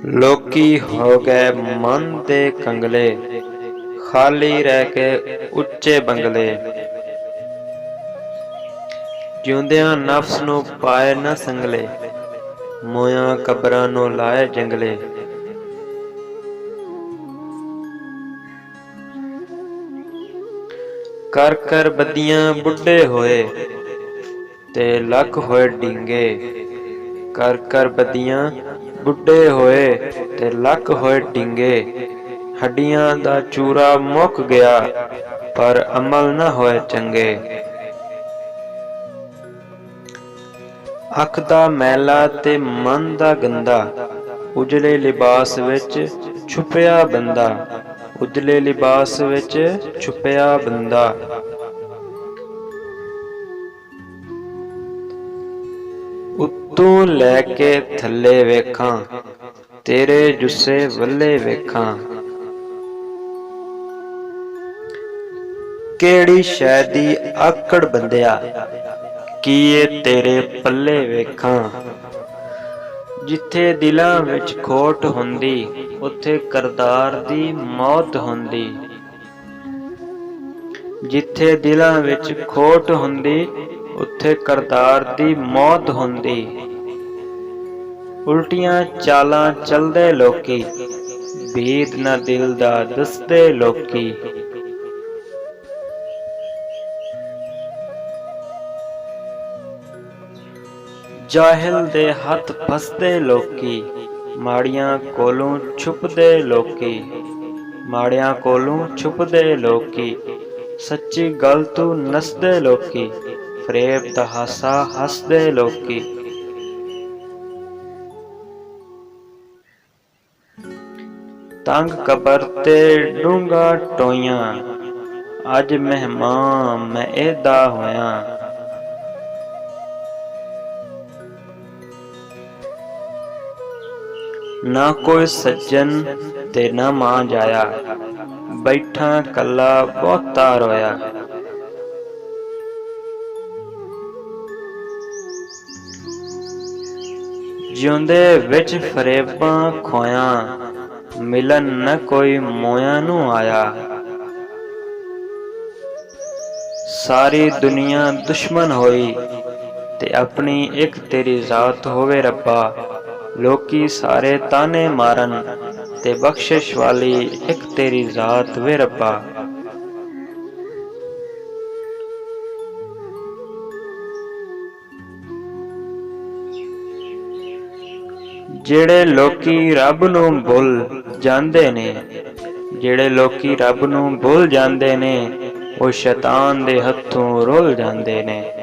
लोकी हो गए मन दे कंगले, खाली रह के उच्चे बंगले। ਜਿਉਂਦਿਆਂ ਨਫਸ ਨੂੰ ਪਾਏ ਨਾ ਸੰਗਲੇ, ਮੋਇਆਂ ਕਬਰਾਂ ਨੂੰ ਲਾਏ ਜੰਗਲੇ। ਕਰ ਕਰ ਬੱਦੀਆਂ ਬੁੱਢੇ ਹੋਏ ਤੇ ਲੱਖ ਹੋਏ ਡੀਂਗੇ। ਕਰ ਕਰ ਬੱਦੀਆਂ ਬੁੱਢੇ ਹੋਏ ਤੇ ਲੱਖ ਹੋਏ ਡੀਂਗੇ। ਹੱਡੀਆਂ ਦਾ ਚੂਰਾ ਮੁੱਕ ਗਿਆ ਪਰ ਅਮਲ ਨਾ ਹੋਏ ਚੰਗੇ। ਅੱਖ ਦਾ ਮੈਲਾ ਤੇ ਮਨ ਦਾ ਗੰਦਾ, ਉਜਲੇ ਲਿਬਾਸ ਵਿੱਚ ਛੁਪਿਆ ਬੰਦਾ। ਉਜਲੇ ਲਿਬਾਸ ਵਿੱਚ ਛੁਪਿਆ ਬੰਦਾ। ਉੱਤੋਂ ਲੈ ਕੇ ਥੱਲੇ ਵੇਖਾਂ, ਤੇਰੇ ਜੁੱਸੇ ਵੱਲੇ ਵੇਖਾਂ। ਕਿਹੜੀ ਸ਼ੈ ਦੀ ਆਕੜ ਬੰਦਿਆ, ਕੀ ਏ ਤੇਰੇ ਪੱਲੇ ਵੇਖਾਂ। ਜਿੱਥੇ ਦਿਲਾਂ ਵਿੱਚ ਖੋਟ ਹੁੰਦੀ, ਉੱਥੇ ਕਰਤਾਰ ਦੀ ਮੌਤ ਹੁੰਦੀ। ਜਿੱਥੇ ਦਿਲਾਂ ਵਿੱਚ ਖੋਟ ਹੁੰਦੀ, ਉੱਥੇ ਕਰਤਾਰ ਦੀ ਮੌਤ ਹੁੰਦੀ। ਉਲਟੀਆਂ ਚਾਲਾਂ ਚੱਲਦੇ ਲੋਕੀ, ਭੇਦ ਨਾ ਦਿਲ ਦਾ ਦੱਸਦੇ ਲੋਕੀ। ਜਾਹਿਲ ਦੇ ਹੱਥ ਫਸਦੇ ਲੋਕੀ, ਮਾੜੀਆਂ ਕੋਲੋਂ ਛੁਪਦੇ ਲੋਕੀ। ਮਾੜਿਆਂ ਕੋਲੋਂ ਛੁਪਦੇ ਲੋਕੀ। ਸੱਚੀ ਗੱਲ ਤੋਂ ਨੱਸਦੇ ਲੋਕੀ, ਫਰੇਬ ਦਾ ਹਾਸਾ ਹੱਸਦੇ ਲੋਕੀ। ਤੰਗ ਕਬਰ ਤੇ ਡੂੰਘਾ ਟੋਇਆਂ, ਅੱਜ ਮਹਿਮਾਨ ਮੈਂ ਇਹਦਾ ਹੋਇਆਂ। ਨਾ ਕੋਈ ਸੱਜਣ ਤੇ ਨਾ ਮਾਂ ਜਾਇਆ, ਬੈਠਾ ਕੱਲਾ ਬਹੁਤਾ ਰੋਇਆ। ਜਿਉਂਦੇ ਵਿੱਚ ਫਰੇਬਾਂ ਖੋਇਆਂ, ਮਿਲਣ ਨਾ ਕੋਈ ਮੋਇਆਂ ਨੂੰ ਆਇਆ। ਸਾਰੀ ਦੁਨੀਆ ਦੁਸ਼ਮਣ ਹੋਈ ਤੇ ਆਪਣੀ ਇੱਕ ਤੇਰੀ ਜ਼ਾਤ ਹੋਵੇ ਰੱਬਾ। ਲੋਕੀ ਸਾਰੇ ਤਾਨੇ ਮਾਰਨ ਤੇ ਬਖਸ਼ਿਸ਼ ਵਾਲੀ ਇੱਕ ਤੇਰੀ ਜ਼ਾਤ ਵੇ ਰੱਬਾ। ਜਿਹੜੇ ਲੋਕੀ ਰੱਬ ਨੂੰ ਭੁੱਲ ਜਾਂਦੇ ਨੇ, ਜਿਹੜੇ ਲੋਕੀ ਰੱਬ ਨੂੰ ਭੁੱਲ ਜਾਂਦੇ ਨੇ, ਉਹ ਸ਼ੈਤਾਨ ਦੇ ਹੱਥੋਂ ਰੁੱਲ ਜਾਂਦੇ ਨੇ।